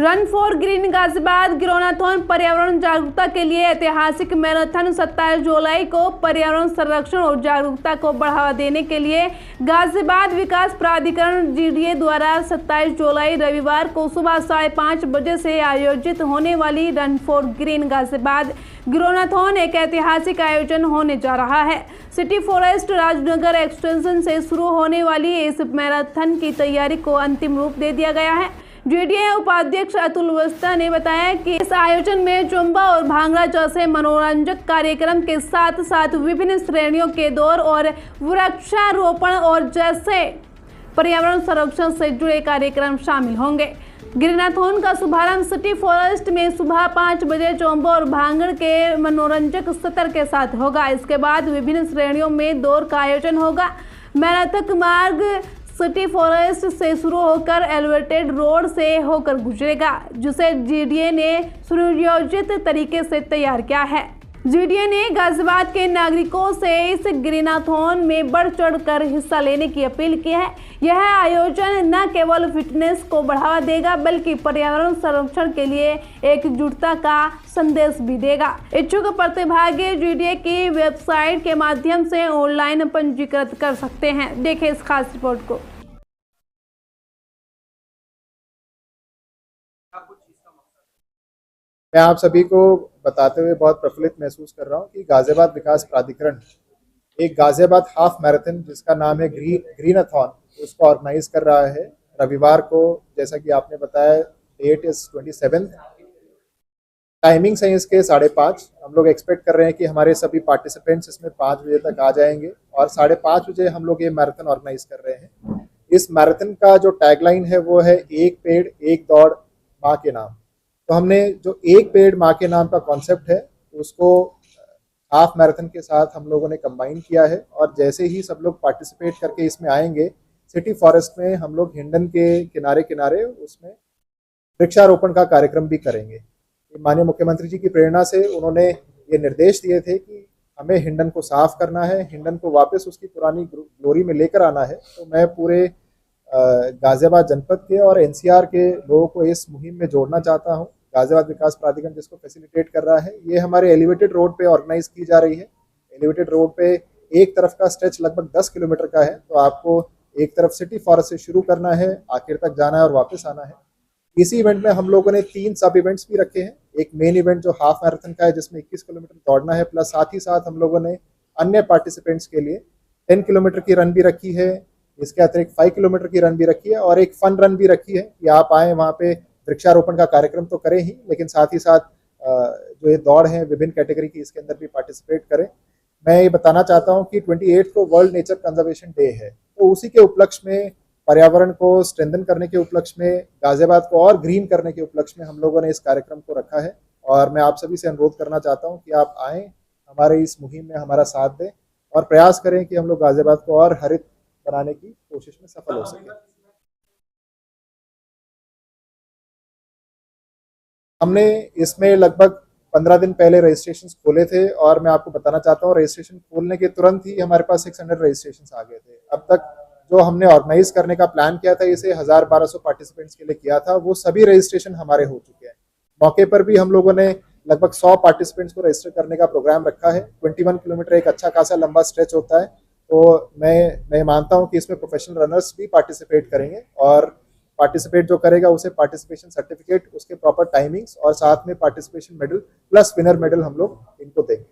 Run for green Ghaziabad गिरोनाथन पर्यावरण जागरूकता के लिए ऐतिहासिक मैराथन 27 जुलाई को पर्यावरण संरक्षण और जागरूकता को बढ़ावा देने के लिए गाजियाबाद विकास प्राधिकरण GDA द्वारा 27 जुलाई रविवार को सुबह 5:30 बजे से आयोजित होने वाली रन फॉर ग्रीन गाजियाबाद गिरोनाथन एक ऐतिहासिक आयोजन होने जा रहा है। सिटी फॉरेस्ट राजनगर एक्सटेंशन से शुरू होने वाली इस मैराथन की तैयारी को अंतिम रूप दे दिया गया है। GDA उपाध्यक्ष अतुल अवस्थी ने बताया कि इस आयोजन में जुम्बा और भांगड़ा जैसे मनोरंजक कार्यक्रम के साथ साथ विभिन्न श्रेणियों के दौड़ और वृक्षारोपण और जैसे पर्यावरण संरक्षण से जुड़े कार्यक्रम शामिल होंगे। गिरोनाथन का शुभारंभ सिटी फॉरेस्ट में सुबह 5 बजे जुम्बा और भांगड़ के मनोरंजक सत्र के साथ होगा। इसके बाद विभिन्न श्रेणियों में दौड़ का आयोजन होगा। मैराथन मार्ग सिटी फॉरेस्ट से शुरू होकर एलिवेटेड रोड से होकर गुजरेगा, जिसे GDA ने सुनियोजित तरीके से तैयार किया है। GDA ने गाजियाबाद के नागरिकों से इस गिरोनाथन में बढ़ चढ़कर हिस्सा लेने की अपील की है। यह आयोजन न केवल फिटनेस को बढ़ावा देगा बल्कि पर्यावरण संरक्षण के लिए एकजुटता का संदेश भी देगा। इच्छुक प्रतिभागी GDA की वेबसाइट के माध्यम से ऑनलाइन पंजीकृत कर सकते हैं। देखें इस खास रिपोर्ट को। मैं आप सभी को बताते हुए बहुत प्रफुल्लित महसूस कर रहा हूँ कि गाजियाबाद विकास प्राधिकरण एक गाजियाबाद हाफ मैराथन जिसका नाम है ग्रीनाथन उसको ऑर्गेनाइज कर रहा है। रविवार को, जैसा कि आपने बताया, डेट इज 27। टाइमिंग है इसके 5:30। हम लोग एक्सपेक्ट कर रहे हैं कि हमारे सभी पार्टिसिपेंट्स इसमें 5 बजे तक आ जाएंगे और 5:30 बजे हम लोग ये मैराथन ऑर्गेनाइज कर रहे हैं। इस मैराथन का जो टैगलाइन है वो है एक पेड़ एक दौड़ माँ के नाम। तो हमने जो एक पेड़ माँ के नाम का कॉन्सेप्ट है उसको हाफ मैराथन के साथ हम लोगों ने कंबाइन किया है और जैसे ही सब लोग पार्टिसिपेट करके इसमें आएंगे, सिटी फॉरेस्ट में हम लोग हिंडन के किनारे किनारे उसमें वृक्षारोपण का कार्यक्रम भी करेंगे। माननीय मुख्यमंत्री जी की प्रेरणा से उन्होंने ये निर्देश दिए थे कि हमें हिंडन को साफ करना है, हिंडन को वापस उसकी पुरानी ग्लोरी में लेकर आना है। तो मैं पूरे गाजियाबाद जनपद के और NCR के लोगों को इस मुहिम में जोड़ना चाहता हूँ। गाजियाबाद विकास प्राधिकरण जिसको फैसिलिटेट कर रहा है, ये हमारे एलिवेटेड रोड पे ऑर्गेनाइज की जा रही है। एलिवेटेड रोड पे एक तरफ का स्ट्रेच लगभग 10 किलोमीटर का है। तो आपको एक तरफ सिटी फॉरेस्ट से शुरू करना है, आखिर तक जाना है और वापस आना है। इसी इवेंट में हम लोगों ने 3 सब इवेंट्स भी रखे हैं। एक मेन इवेंट जो हाफ मैराथन का है जिसमें 21 किलोमीटर दौड़ना है, प्लस साथ ही साथ हम लोगों ने अन्य पार्टिसिपेंट्स के लिए 10 किलोमीटर की रन भी रखी है। इसके अतिरिक्त 5 किलोमीटर की रन भी रखी है और एक फन रन भी रखी है कि आप आए वहाँ पे वृक्षारोपण का कार्यक्रम तो करें ही, लेकिन साथ ही साथ जो ये दौड़ है विभिन्न कैटेगरी की, इसके अंदर भी पार्टिसिपेट करें। मैं ये बताना चाहता हूँ कि 28 को वर्ल्ड नेचर कंजर्वेशन डे है, तो उसी के उपलक्ष्य में, पर्यावरण को स्ट्रेंथन करने के उपलक्ष्य में, गाजियाबाद को और ग्रीन करने के उपलक्ष्य में हम लोगों ने इस कार्यक्रम को रखा है। और मैं आप सभी से अनुरोध करना चाहता हूँ कि आप आएँ, हमारे इस मुहिम में हमारा साथ दें और प्रयास करें कि हम लोग गाजियाबाद को और हरित बनाने की कोशिश में सफल हो सके। हमने इसमें लगभग 15 दिन पहले रजिस्ट्रेशन खोले थे और मैं आपको बताना चाहता हूँ रजिस्ट्रेशन खोलने के तुरंत ही हमारे पास 600 रजिस्ट्रेशन आ गए थे। अब तक जो हमने ऑर्गेनाइज करने का प्लान किया था, इसे 1000-1200 पार्टिसिपेंट्स के लिए किया था, वो सभी रजिस्ट्रेशन हमारे हो चुके हैं। मौके पर भी हम लोगों ने लगभग 100 पार्टिसिपेंट्स को रजिस्टर करने का प्रोग्राम रखा है। 21 किलोमीटर एक अच्छा खासा लंबा स्ट्रेच होता है, तो मैं मानता हूँ कि इसमें प्रोफेशनल रनर्स भी पार्टिसिपेट करेंगे और पार्टिसिपेट जो करेगा उसे पार्टिसिपेशन सर्टिफिकेट, उसके प्रॉपर टाइमिंग्स और साथ में participation medal plus winner medal हम लोग इनको देंगे।